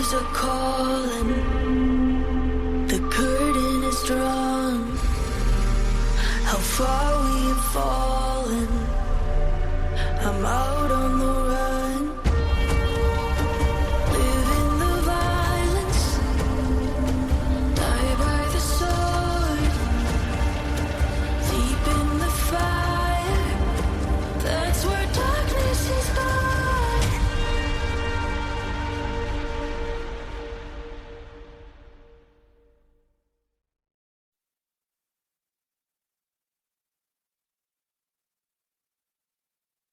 shadows are calling, the curtain is drawn. How far we have fallen, I'm out on the run. Live in the violence, die by the sword. Deep in the fire, that's where darkness is born.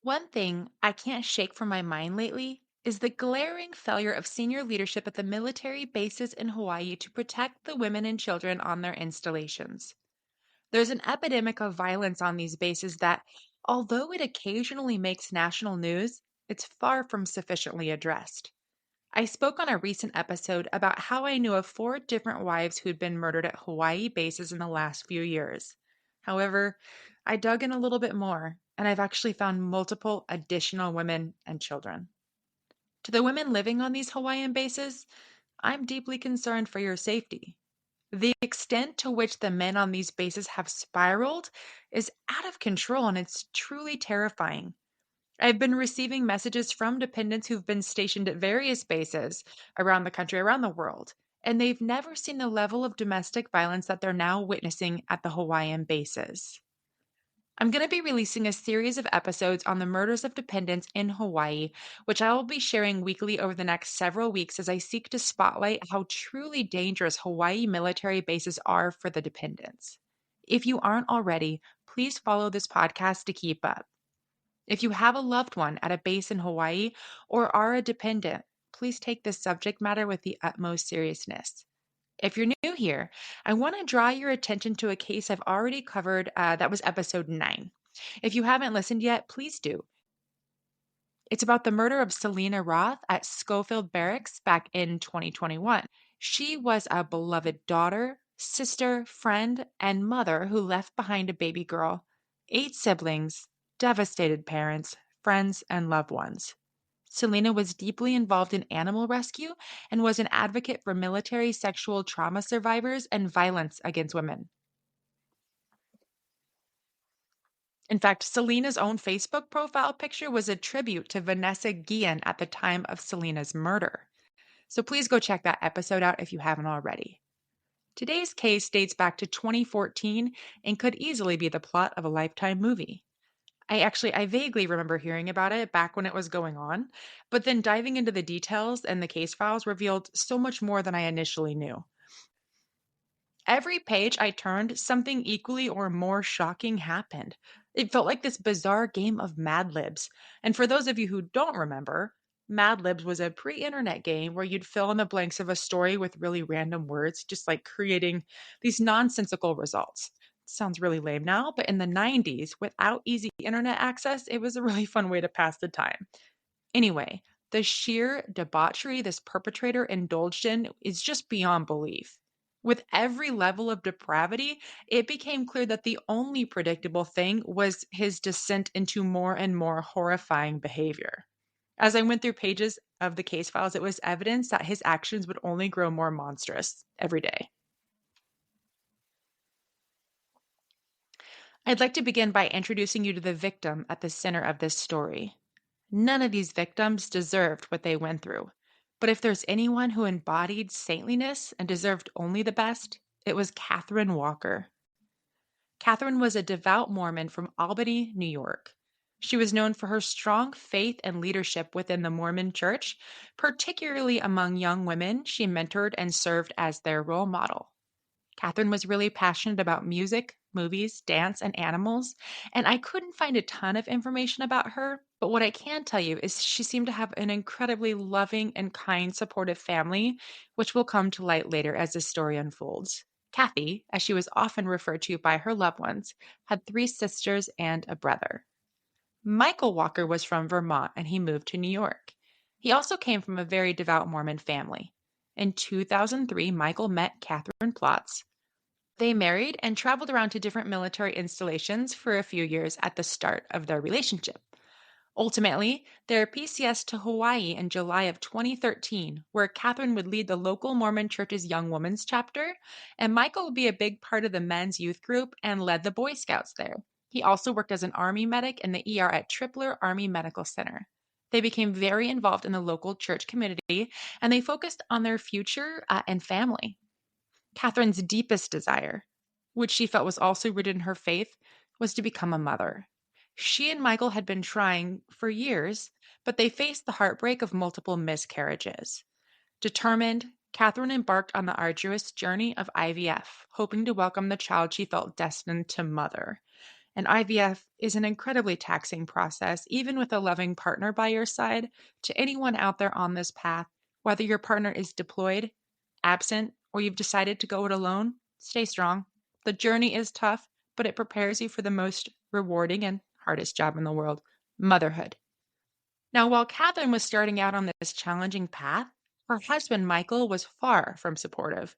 One thing I can't shake from my mind lately is the glaring failure of senior leadership at the military bases in Hawaii to protect the women and children on their installations. There's an epidemic of violence on these bases that, although it occasionally makes national news, it's far from sufficiently addressed. I spoke on a recent episode about how I knew of 4 different wives who'd been murdered at Hawaii bases in the last few years. However, I dug in a little bit more, and I've actually found multiple additional women and children. To the women living on these Hawaiian bases, I'm deeply concerned for your safety. The extent to which the men on these bases have spiraled is out of control, and it's truly terrifying. I've been receiving messages from dependents who've been stationed at various bases around the country, around the world, and they've never seen the level of domestic violence that they're now witnessing at the Hawaiian bases. I'm going to be releasing a series of episodes on the murders of dependents in Hawaii, which I will be sharing weekly over the next several weeks as I seek to spotlight how truly dangerous Hawaii military bases are for the dependents. If you aren't already, please follow this podcast to keep up. If you have a loved one at a base in Hawaii or are a dependent, please take this subject matter with the utmost seriousness. If you're new here, I want to draw your attention to a case I've already covered. That was episode 9. If you haven't listened yet, please do. It's about the murder of Selena Roth at Schofield Barracks back in 2021. She was a beloved daughter, sister, friend, and mother who left behind a baby girl, 8 siblings, devastated parents, friends, and loved ones. Selena was deeply involved in animal rescue and was an advocate for military sexual trauma survivors and violence against women. In fact, Selena's own Facebook profile picture was a tribute to Vanessa Guillen at the time of Selena's murder. So please go check that episode out if you haven't already. Today's case dates back to 2014 and could easily be the plot of a Lifetime movie. I vaguely remember hearing about it back when it was going on, but then diving into the details and the case files revealed so much more than I initially knew. Every page I turned, something equally or more shocking happened. It felt like this bizarre game of Mad Libs. And for those of you who don't remember, Mad Libs was a pre internet game where you'd fill in the blanks of a story with really random words, just like creating these nonsensical results. Sounds really lame now, but in the 90s, without easy internet access, it was a really fun way to pass the time. Anyway, the sheer debauchery this perpetrator indulged in is just beyond belief. With every level of depravity, it became clear that the only predictable thing was his descent into more and more horrifying behavior. As I went through pages of the case files, it was evidence that his actions would only grow more monstrous every day. I'd like to begin by introducing you to the victim at the center of this story. None of these victims deserved what they went through, but if there's anyone who embodied saintliness and deserved only the best, it was Catherine Walker. Catherine was a devout Mormon from Albany, New York. She was known for her strong faith and leadership within the Mormon Church, particularly among young women she mentored and served as their role model. Catherine was really passionate about music, movies, dance, and animals, and I couldn't find a ton of information about her, but what I can tell you is she seemed to have an incredibly loving and kind, supportive family, which will come to light later as the story unfolds. Kathy, as she was often referred to by her loved ones, had 3 sisters and a brother. Michael Walker was from Vermont and he moved to New York. He also came from a very devout Mormon family. In 2003, Michael met Catherine Plotz. They married and traveled around to different military installations for a few years at the start of their relationship. Ultimately, their PCS to Hawaii in July of 2013, where Catherine would lead the local Mormon church's Young Women's chapter, and Michael would be a big part of the men's youth group and led the Boy Scouts there. He also worked as an Army medic in the ER at Tripler Army Medical Center. They became very involved in the local church community, and they focused on their future and family. Catherine's deepest desire, which she felt was also rooted in her faith, was to become a mother. She and Michael had been trying for years, but they faced the heartbreak of multiple miscarriages. Determined, Catherine embarked on the arduous journey of IVF, hoping to welcome the child she felt destined to mother. And IVF is an incredibly taxing process, even with a loving partner by your side. To anyone out there on this path, whether your partner is deployed, absent, or you've decided to go it alone, stay strong. The journey is tough, but it prepares you for the most rewarding and hardest job in the world, motherhood. Now, while Catherine was starting out on this challenging path, her husband Michael was far from supportive.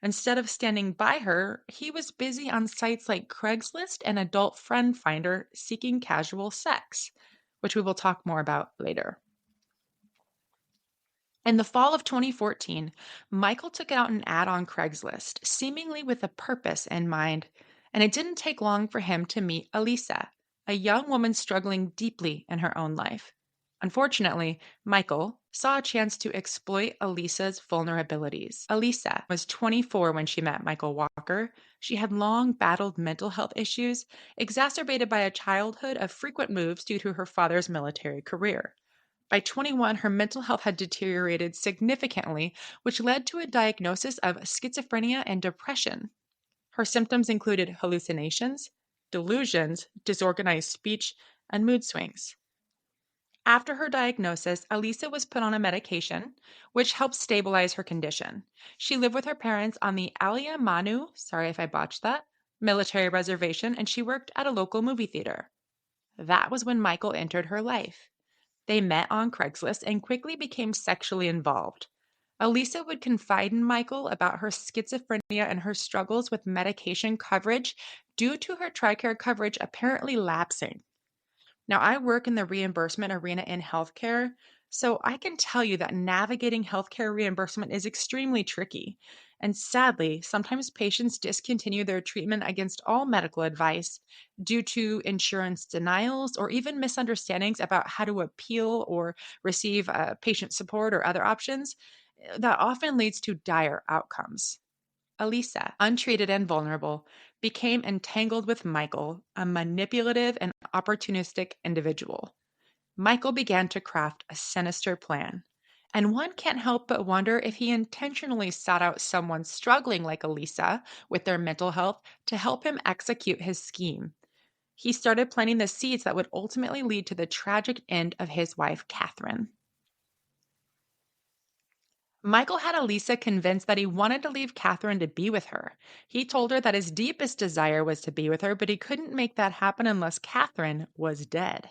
Instead of standing by her, he was busy on sites like Craigslist and Adult Friend Finder seeking casual sex, which we will talk more about later. In the fall of 2014, Michael took out an ad on Craigslist, seemingly with a purpose in mind, and it didn't take long for him to meet Elisa, a young woman struggling deeply in her own life. Unfortunately, Michael saw a chance to exploit Elisa's vulnerabilities. Elisa was 24 when she met Michael Walker. She had long battled mental health issues, exacerbated by a childhood of frequent moves due to her father's military career. By 21, her mental health had deteriorated significantly, which led to a diagnosis of schizophrenia and depression. Her symptoms included hallucinations, delusions, disorganized speech, and mood swings. After her diagnosis, Elisa was put on a medication, which helped stabilize her condition. She lived with her parents on the Alia Manu, sorry if I botched that, military reservation, and she worked at a local movie theater. That was when Michael entered her life. They met on Craigslist and quickly became sexually involved. Elisa would confide in Michael about her schizophrenia and her struggles with medication coverage due to her TRICARE coverage apparently lapsing. Now, I work in the reimbursement arena in healthcare, so I can tell you that navigating healthcare reimbursement is extremely tricky. And sadly, sometimes patients discontinue their treatment against all medical advice due to insurance denials or even misunderstandings about how to appeal or receive patient support or other options. That often leads to dire outcomes. Elisa, untreated and vulnerable, became entangled with Michael, a manipulative and opportunistic individual. Michael began to craft a sinister plan. And one can't help but wonder if he intentionally sought out someone struggling like Elisa with their mental health to help him execute his scheme. He started planting the seeds that would ultimately lead to the tragic end of his wife, Catherine. Michael had Elisa convinced that he wanted to leave Catherine to be with her. He told her that his deepest desire was to be with her, but he couldn't make that happen unless Catherine was dead.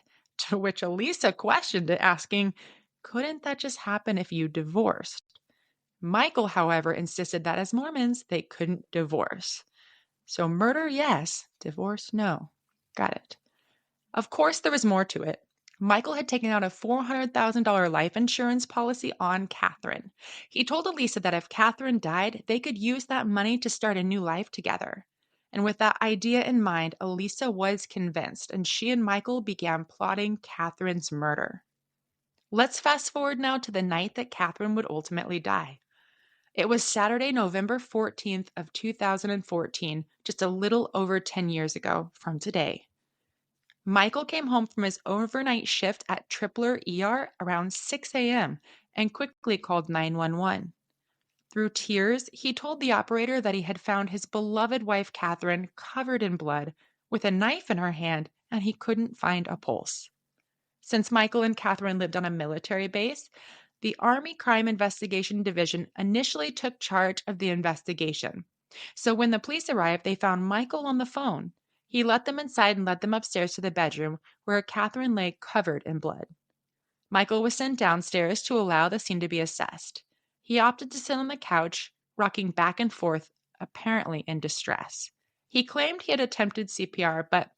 To which Elisa questioned it, asking, couldn't that just happen if you divorced? Michael, however, insisted that as Mormons, they couldn't divorce. So murder, yes. Divorce, no. Got it. Of course, there was more to it. Michael had taken out a $400,000 life insurance policy on Catherine. He told Elisa that if Catherine died, they could use that money to start a new life together. And with that idea in mind, Elisa was convinced, and she and Michael began plotting Catherine's murder. Let's fast forward now to the night that Catherine would ultimately die. It was Saturday, November 14th of 2014, just a little over 10 years ago from today. Michael came home from his overnight shift at Tripler ER around 6 a.m. and quickly called 911. Through tears, he told the operator that he had found his beloved wife Catherine covered in blood with a knife in her hand and he couldn't find a pulse. Since Michael and Catherine lived on a military base, the Army Crime Investigation Division initially took charge of the investigation. So when the police arrived, they found Michael on the phone. He let them inside and led them upstairs to the bedroom where Catherine lay covered in blood. Michael was sent downstairs to allow the scene to be assessed. He opted to sit on the couch, rocking back and forth, apparently in distress. He claimed he had attempted CPR, but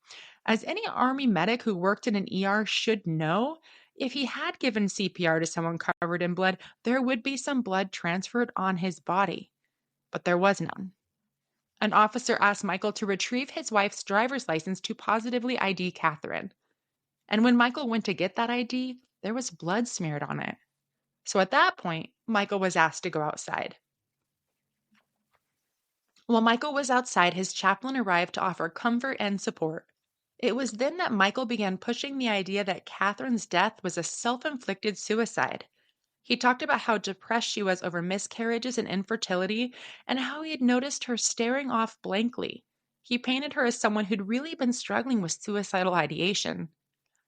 As any Army medic who worked in an ER should know, if he had given CPR to someone covered in blood, there would be some blood transferred on his body. But there was none. An officer asked Michael to retrieve his wife's driver's license to positively ID Catherine. And when Michael went to get that ID, there was blood smeared on it. So at that point, Michael was asked to go outside. While Michael was outside, his chaplain arrived to offer comfort and support. It was then that Michael began pushing the idea that Catherine's death was a self inflicted suicide. He talked about how depressed she was over miscarriages and infertility, and how he had noticed her staring off blankly. He painted her as someone who'd really been struggling with suicidal ideation.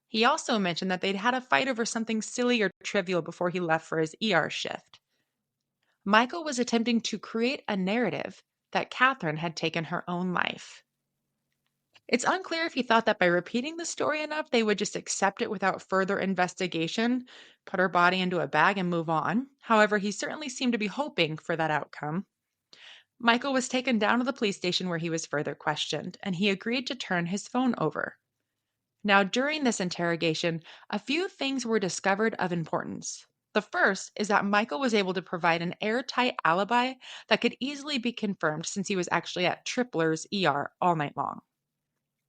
He also mentioned that they'd had a fight over something silly or trivial before he left for his ER shift. Michael was attempting to create a narrative that Catherine had taken her own life. It's unclear if he thought that by repeating the story enough, they would just accept it without further investigation, put her body into a bag, and move on. However, he certainly seemed to be hoping for that outcome. Michael was taken down to the police station where he was further questioned, and he agreed to turn his phone over. Now, during this interrogation, a few things were discovered of importance. The first is that Michael was able to provide an airtight alibi that could easily be confirmed since he was actually at Tripler's ER all night long.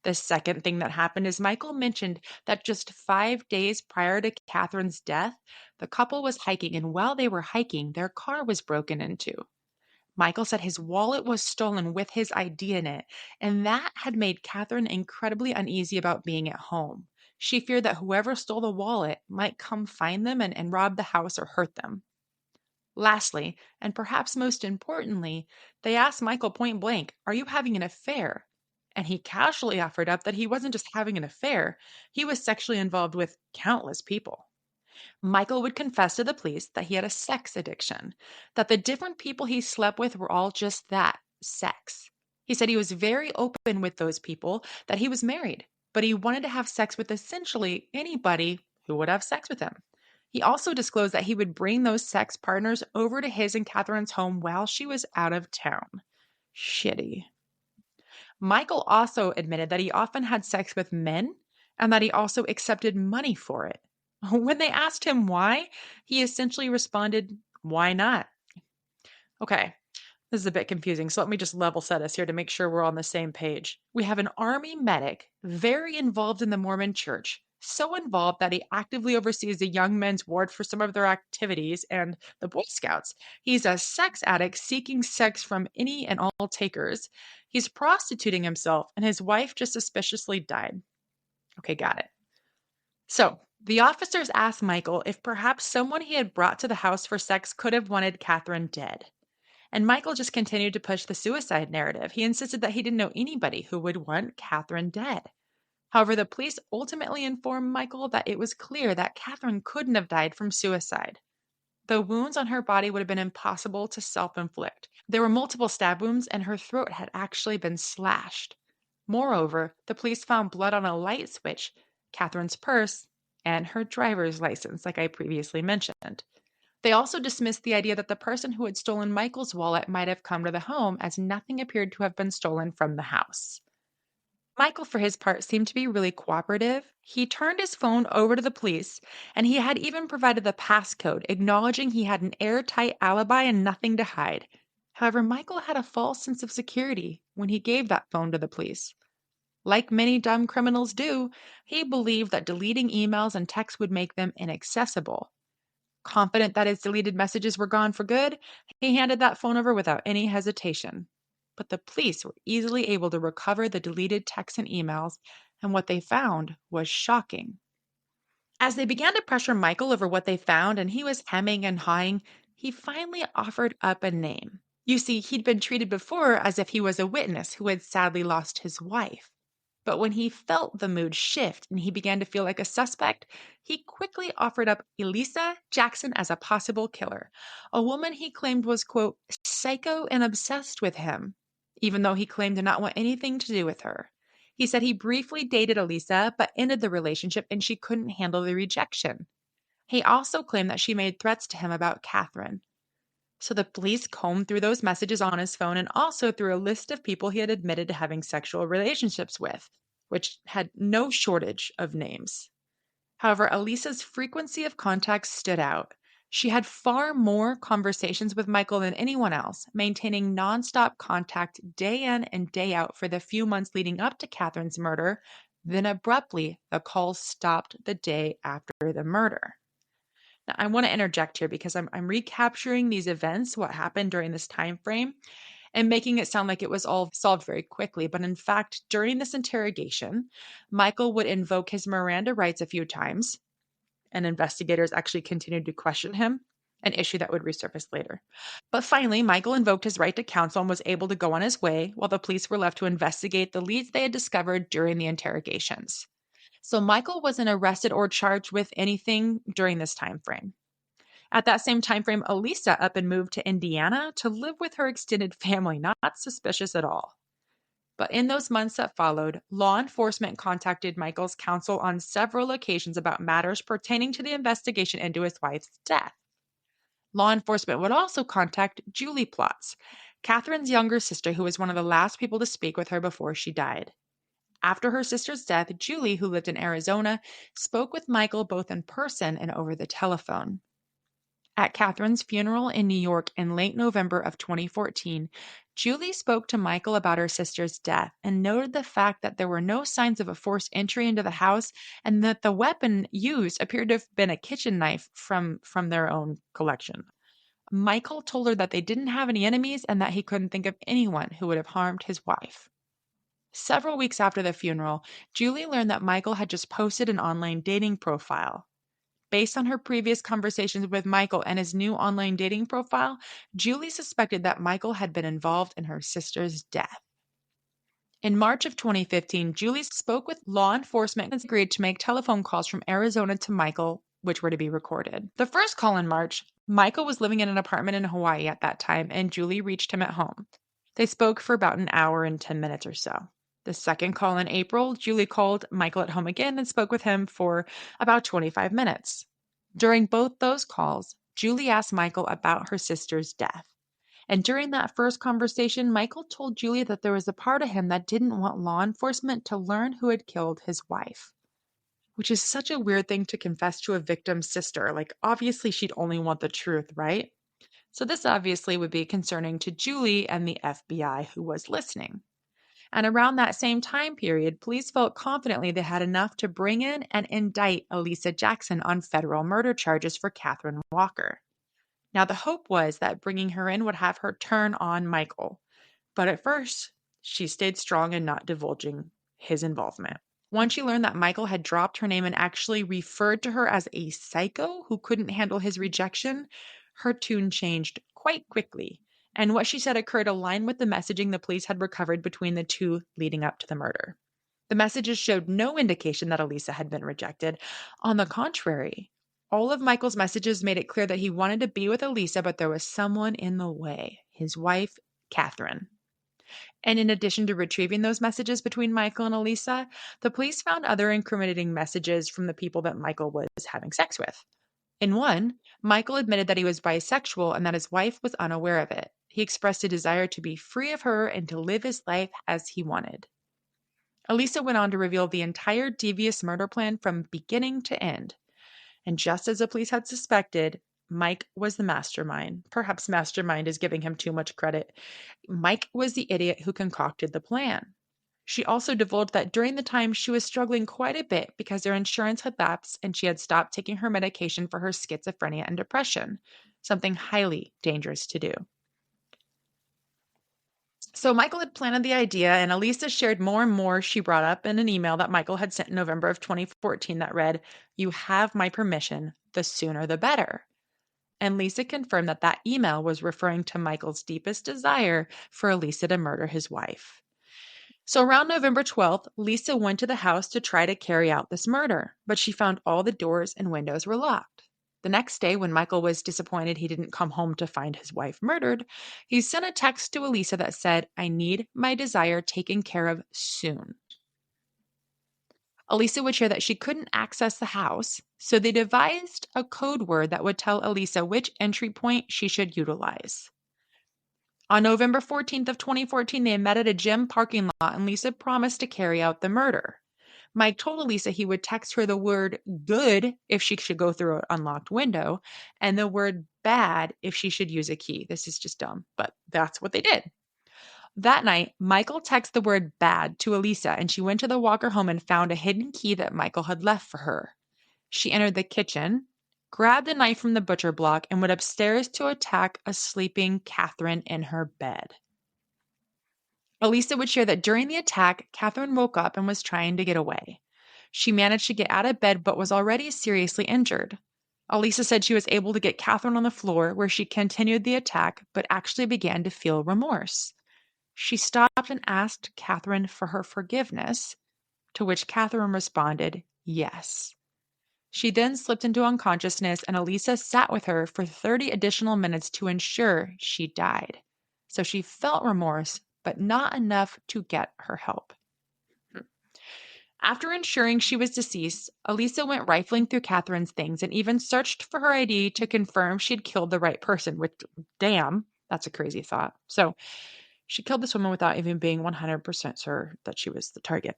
The second thing that happened is Michael mentioned that just 5 days prior to Catherine's death, the couple was hiking, and while they were hiking, their car was broken into. Michael said his wallet was stolen with his ID in it, and that had made Catherine incredibly uneasy about being at home. She feared that whoever stole the wallet might come find them and rob the house or hurt them. Lastly, and perhaps most importantly, they asked Michael point blank, "Are you having an affair?" And he casually offered up that he wasn't just having an affair, he was sexually involved with countless people. Michael would confess to the police that he had a sex addiction, that the different people he slept with were all just that, sex. He said he was very open with those people, that he was married, but he wanted to have sex with essentially anybody who would have sex with him. He also disclosed that he would bring those sex partners over to his and Catherine's home while she was out of town. Shitty. Michael also admitted that he often had sex with men and that he also accepted money for it. When they asked him why, he essentially responded, "Why not?" Okay, this is a bit confusing, so let me just level set us here to make sure we're on the same page. We have an Army medic very involved in the Mormon church, so involved that he actively oversees the young men's ward for some of their activities and the Boy Scouts. He's a sex addict seeking sex from any and all takers. He's prostituting himself, and his wife just suspiciously died. Okay, got it. So, the officers asked Michael if perhaps someone he had brought to the house for sex could have wanted Catherine dead. And Michael just continued to push the suicide narrative. He insisted that he didn't know anybody who would want Catherine dead. However, the police ultimately informed Michael that it was clear that Catherine couldn't have died from suicide. The wounds on her body would have been impossible to self inflict. There were multiple stab wounds, and her throat had actually been slashed. Moreover, the police found blood on a light switch, Catherine's purse, and her driver's license, like I previously mentioned. They also dismissed the idea that the person who had stolen Michael's wallet might have come to the home, as nothing appeared to have been stolen from the house. Michael, for his part, seemed to be really cooperative. He turned his phone over to the police, and he had even provided the passcode, acknowledging he had an airtight alibi and nothing to hide. However, Michael had a false sense of security when he gave that phone to the police. Like many dumb criminals do, he believed that deleting emails and texts would make them inaccessible. Confident that his deleted messages were gone for good, he handed that phone over without any hesitation. But the police were easily able to recover the deleted texts and emails, and what they found was shocking. As they began to pressure Michael over what they found, and he was hemming and hawing, he finally offered up a name. You see, he'd been treated before as if he was a witness who had sadly lost his wife. But when he felt the mood shift and he began to feel like a suspect, he quickly offered up Elisa Jackson as a possible killer, a woman he claimed was, quote, psycho and obsessed with him, even though he claimed to not want anything to do with her. He said he briefly dated Elisa, but ended the relationship and she couldn't handle the rejection. He also claimed that she made threats to him about Catherine. So the police combed through those messages on his phone and also through a list of people he had admitted to having sexual relationships with. which had no shortage of names. However, Elisa's frequency of contacts stood out. She had far more conversations with Michael than anyone else, maintaining nonstop contact day in and day out for the few months leading up to Catherine's murder. Then abruptly, the calls stopped the day after the murder. Now, I want to interject here because I'm recapturing these events, what happened during this time frame, and making it sound like it was all solved very quickly. But in fact, during this interrogation, Michael would invoke his Miranda rights a few times, and investigators actually continued to question him, an issue that would resurface later. But finally, Michael invoked his right to counsel and was able to go on his way while the police were left to investigate the leads they had discovered during the interrogations. So Michael wasn't arrested or charged with anything during this time frame. At that same time frame, Elisa up and moved to Indiana to live with her extended family, not suspicious at all. But in those months that followed, law enforcement contacted Michael's counsel on several occasions about matters pertaining to the investigation into his wife's death. Law enforcement would also contact Julie Plotz, Catherine's younger sister, who was one of the last people to speak with her before she died. After her sister's death, Julie, who lived in Arizona, spoke with Michael both in person and over the telephone. At Catherine's funeral in New York in late November of 2014, Julie spoke to Michael about her sister's death and noted the fact that there were no signs of a forced entry into the house and that the weapon used appeared to have been a kitchen knife from their own collection. Michael told her that they didn't have any enemies and that he couldn't think of anyone who would have harmed his wife. Several weeks after the funeral, Julie learned that Michael had just posted an online dating profile. Based on her previous conversations with Michael and his new online dating profile, Julie suspected that Michael had been involved in her sister's death. In March of 2015, Julie spoke with law enforcement and agreed to make telephone calls from Arizona to Michael, which were to be recorded. The first call in March, Michael was living in an apartment in Hawaii at that time, and Julie reached him at home. They spoke for about an hour and 10 minutes or so. The second call in April, Julie called Michael at home again and spoke with him for about 25 minutes. During both those calls, Julie asked Michael about her sister's death. And during that first conversation, Michael told Julie that there was a part of him that didn't want law enforcement to learn who had killed his wife, which is such a weird thing to confess to a victim's sister. Like, obviously, she'd only want the truth, right? So this obviously would be concerning to Julie and the FBI who was listening. And around that same time period, police felt confidently they had enough to bring in and indict Elisa Jackson on federal murder charges for Catherine Walker. Now, the hope was that bringing her in would have her turn on Michael. But at first, she stayed strong in not divulging his involvement. Once she learned that Michael had dropped her name and actually referred to her as a psycho who couldn't handle his rejection, her tune changed quite quickly. And what she said occurred aligned with the messaging the police had recovered between the two leading up to the murder. The messages showed no indication that Elisa had been rejected. On the contrary, all of Michael's messages made it clear that he wanted to be with Elisa, but there was someone in the way, his wife, Catherine. And in addition to retrieving those messages between Michael and Elisa, the police found other incriminating messages from the people that Michael was having sex with. In one, Michael admitted that he was bisexual and that his wife was unaware of it. He expressed a desire to be free of her and to live his life as he wanted. Elisa went on to reveal the entire devious murder plan from beginning to end. And just as the police had suspected, Mike was the mastermind. Perhaps mastermind is giving him too much credit. Mike was the idiot who concocted the plan. She also divulged that during the time she was struggling quite a bit because her insurance had lapsed and she had stopped taking her medication for her schizophrenia and depression, something highly dangerous to do. So Michael had planted the idea, and Elisa shared more and more she brought up in an email that Michael had sent in November of 2014 that read, "You have my permission, the sooner the better." And Lisa confirmed that that email was referring to Michael's deepest desire for Elisa to murder his wife. So around November 12th, Lisa went to the house to try to carry out this murder, but she found all the doors and windows were locked. The next day, when Michael was disappointed he didn't come home to find his wife murdered, he sent a text to Elisa that said, "I need my desire taken care of soon." Elisa would share that she couldn't access the house, so they devised a code word that would tell Elisa which entry point she should utilize. On November 14th of 2014, they met at a gym parking lot and Lisa promised to carry out the murder. Mike told Elisa he would text her the word good if she should go through an unlocked window and the word bad if she should use a key. This is just dumb, but that's what they did. That night, Michael texted the word bad to Elisa and she went to the Walker home and found a hidden key that Michael had left for her. She entered the kitchen, grabbed a knife from the butcher block, and went upstairs to attack a sleeping Catherine in her bed. Elisa would share that during the attack, Catherine woke up and was trying to get away. She managed to get out of bed but was already seriously injured. Elisa said she was able to get Catherine on the floor where she continued the attack but actually began to feel remorse. She stopped and asked Catherine for her forgiveness, to which Catherine responded, yes. She then slipped into unconsciousness and Elisa sat with her for 30 additional minutes to ensure she died. So she felt remorse, but not enough to get her help. After ensuring she was deceased, Elisa went rifling through Catherine's things and even searched for her ID to confirm she'd killed the right person, which, damn, that's a crazy thought. So she killed this woman without even being 100% sure that she was the target.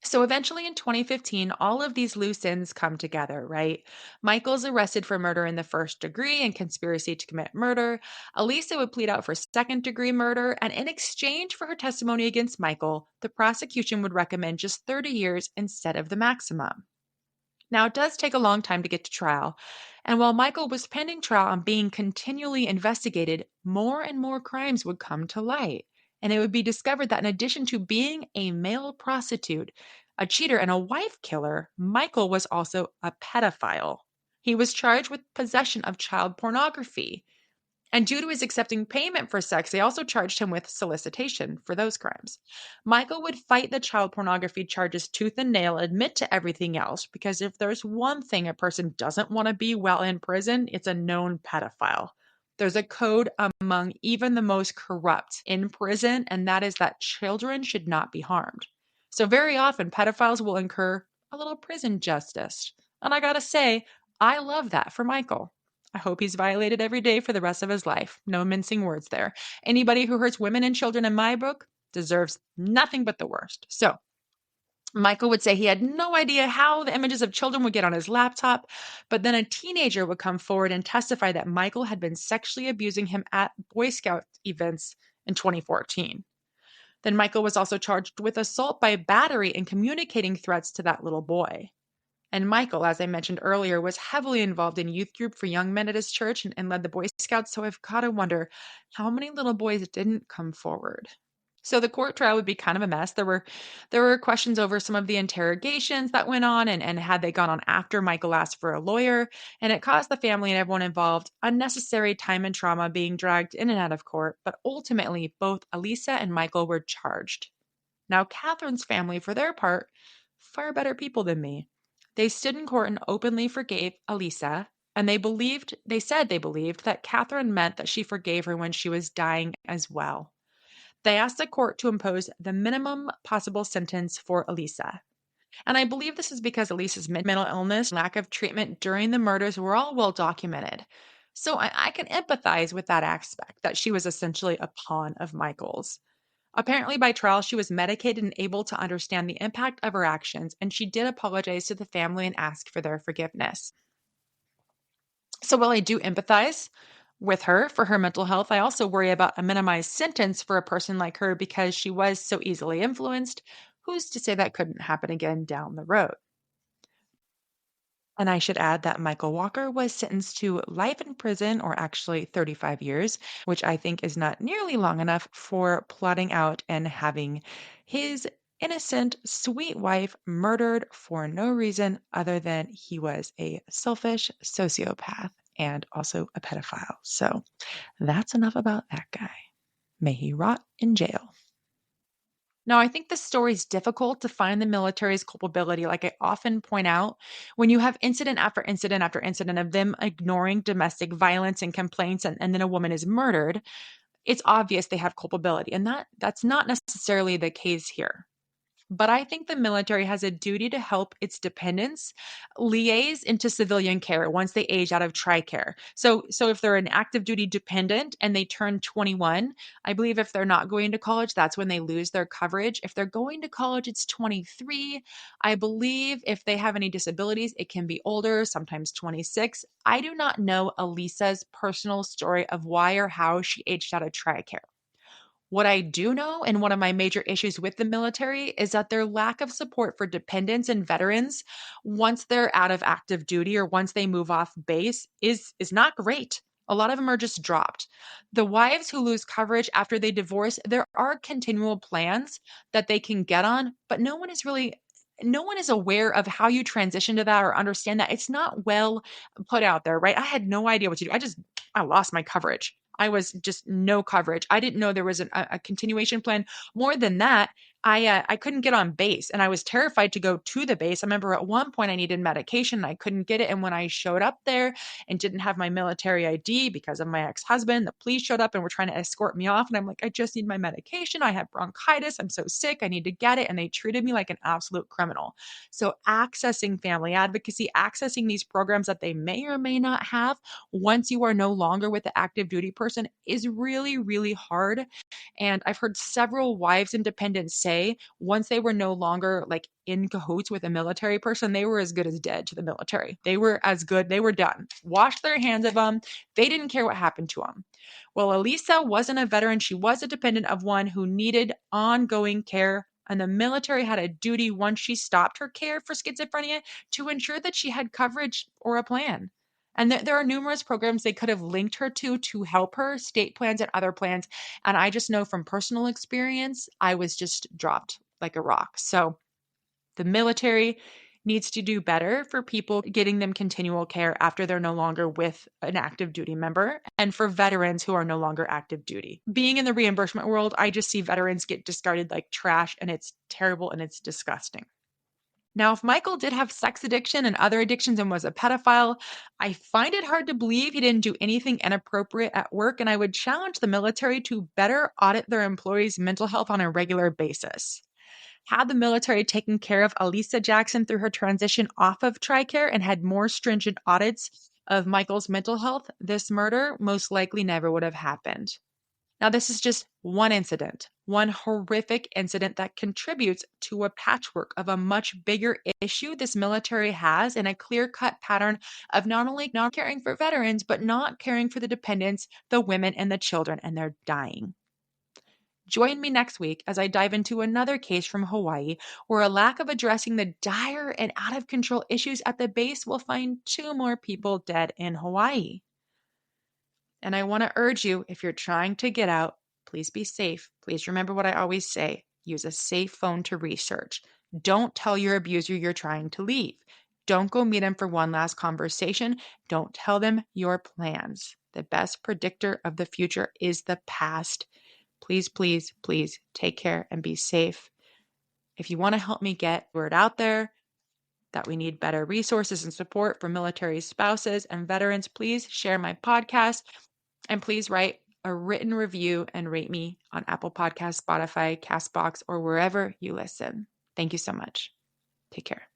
So eventually in 2015, all of these loose ends come together, right? Michael's arrested for murder in the first degree and conspiracy to commit murder. Elisa would plead out for second degree murder. And in exchange for her testimony against Michael, the prosecution would recommend just 30 years instead of the maximum. Now, it does take a long time to get to trial. And while Michael was pending trial and being continually investigated, more and more crimes would come to light. And it would be discovered that in addition to being a male prostitute, a cheater, and a wife killer, Michael was also a pedophile. He was charged with possession of child pornography. And due to his accepting payment for sex, they also charged him with solicitation for those crimes. Michael would fight the child pornography charges tooth and nail, admit to everything else, because if there's one thing a person doesn't want to be while in prison, it's a known pedophile. There's a code among even the most corrupt in prison, and that is that children should not be harmed. So very often, pedophiles will incur a little prison justice. And I gotta say, I love that for Michael. I hope he's violated every day for the rest of his life. No mincing words there. Anybody who hurts women and children in my book deserves nothing but the worst. So, Michael would say he had no idea how the images of children would get on his laptop, but then a teenager would come forward and testify that Michael had been sexually abusing him at Boy Scout events in 2014. Then Michael was also charged with assault by battery and communicating threats to that little boy. And Michael, as I mentioned earlier, was heavily involved in youth group for young men at his church and led the Boy Scouts. So I've got to wonder how many little boys didn't come forward. So the court trial would be kind of a mess. There were questions over some of the interrogations that went on and had they gone on after Michael asked for a lawyer. And it caused the family and everyone involved unnecessary time and trauma being dragged in and out of court. But ultimately, both Elisa and Michael were charged. Now, Catherine's family, for their part, far better people than me. They stood in court and openly forgave Elisa, and they said they believed that Catherine meant that she forgave her when she was dying as well. They asked the court to impose the minimum possible sentence for Elisa. And I believe this is because Elisa's mental illness and lack of treatment during the murders were all well documented. So I can empathize with that aspect, that she was essentially a pawn of Michael's. Apparently, by trial, she was medicated and able to understand the impact of her actions, and she did apologize to the family and ask for their forgiveness. So while I do empathize with her for her mental health, I also worry about a minimized sentence for a person like her because she was so easily influenced. Who's to say that couldn't happen again down the road? And I should add that Michael Walker was sentenced to life in prison, or actually 35 years, which I think is not nearly long enough for plotting out and having his innocent, sweet wife murdered for no reason other than he was a selfish sociopath and also a pedophile. So that's enough about that guy. May he rot in jail. Now, I think this story is difficult to find the military's culpability. Like I often point out, when you have incident after incident after incident of them ignoring domestic violence and complaints, and then a woman is murdered, it's obvious they have culpability. And that's not necessarily the case here. But I think the military has a duty to help its dependents liaise into civilian care once they age out of TRICARE. So if they're an active duty dependent and they turn 21, I believe if they're not going to college, that's when they lose their coverage. If they're going to college, it's 23. I believe if they have any disabilities, it can be older, sometimes 26. I do not know Elisa's personal story of why or how she aged out of TRICARE. What I do know, and one of my major issues with the military, is that their lack of support for dependents and veterans once they're out of active duty or once they move off base is not great. A lot of them are just dropped. The wives who lose coverage after they divorce, there are continual plans that they can get on, but no one is aware of how you transition to that or understand that. It's not well put out there, right? I had no idea what to do. I lost my coverage. I was just no coverage. I didn't know there was a continuation plan. More than that, I couldn't get on base, and I was terrified to go to the base. I remember at one point I needed medication, and I couldn't get it. And when I showed up there and didn't have my military ID because of my ex-husband, the police showed up and were trying to escort me off. And I'm like, I just need my medication. I have bronchitis. I'm so sick. I need to get it. And they treated me like an absolute criminal. So accessing family advocacy, accessing these programs that they may or may not have once you are no longer with the active duty person is really, really hard. And I've heard several wives and dependents say once they were no longer like in cahoots with a military person, they were as good as dead to the military. They were as good, they were done. Washed their hands of them. They didn't care what happened to them. Well, Elisa wasn't a veteran. She was a dependent of one who needed ongoing care. And the military had a duty once she stopped her care for schizophrenia to ensure that she had coverage or a plan. And there are numerous programs they could have linked her to help her, state plans and other plans. And I just know from personal experience, I was just dropped like a rock. So the military needs to do better for people getting them continual care after they're no longer with an active duty member and for veterans who are no longer active duty. Being in the reimbursement world, I just see veterans get discarded like trash, and it's terrible and it's disgusting. Now, if Michael did have sex addiction and other addictions and was a pedophile, I find it hard to believe he didn't do anything inappropriate at work, and I would challenge the military to better audit their employees' mental health on a regular basis. Had the military taken care of Alisa Jackson through her transition off of TRICARE and had more stringent audits of Michael's mental health, this murder most likely never would have happened. Now, this is just one incident, one horrific incident that contributes to a patchwork of a much bigger issue this military has, and a clear-cut pattern of not only not caring for veterans, but not caring for the dependents, the women, and the children, and they're dying. Join me next week as I dive into another case from Hawaii where a lack of addressing the dire and out of control issues at the base will find 2 more people dead in Hawaii. And I want to urge you, if you're trying to get out, please be safe. Please remember what I always say: use a safe phone to research. Don't tell your abuser you're trying to leave. Don't go meet him for one last conversation. Don't tell them your plans. The best predictor of the future is the past. Please, please, please take care and be safe. If you want to help me get word out there that we need better resources and support for military spouses and veterans, please share my podcast. And please write a written review and rate me on Apple Podcasts, Spotify, Castbox, or wherever you listen. Thank you so much. Take care.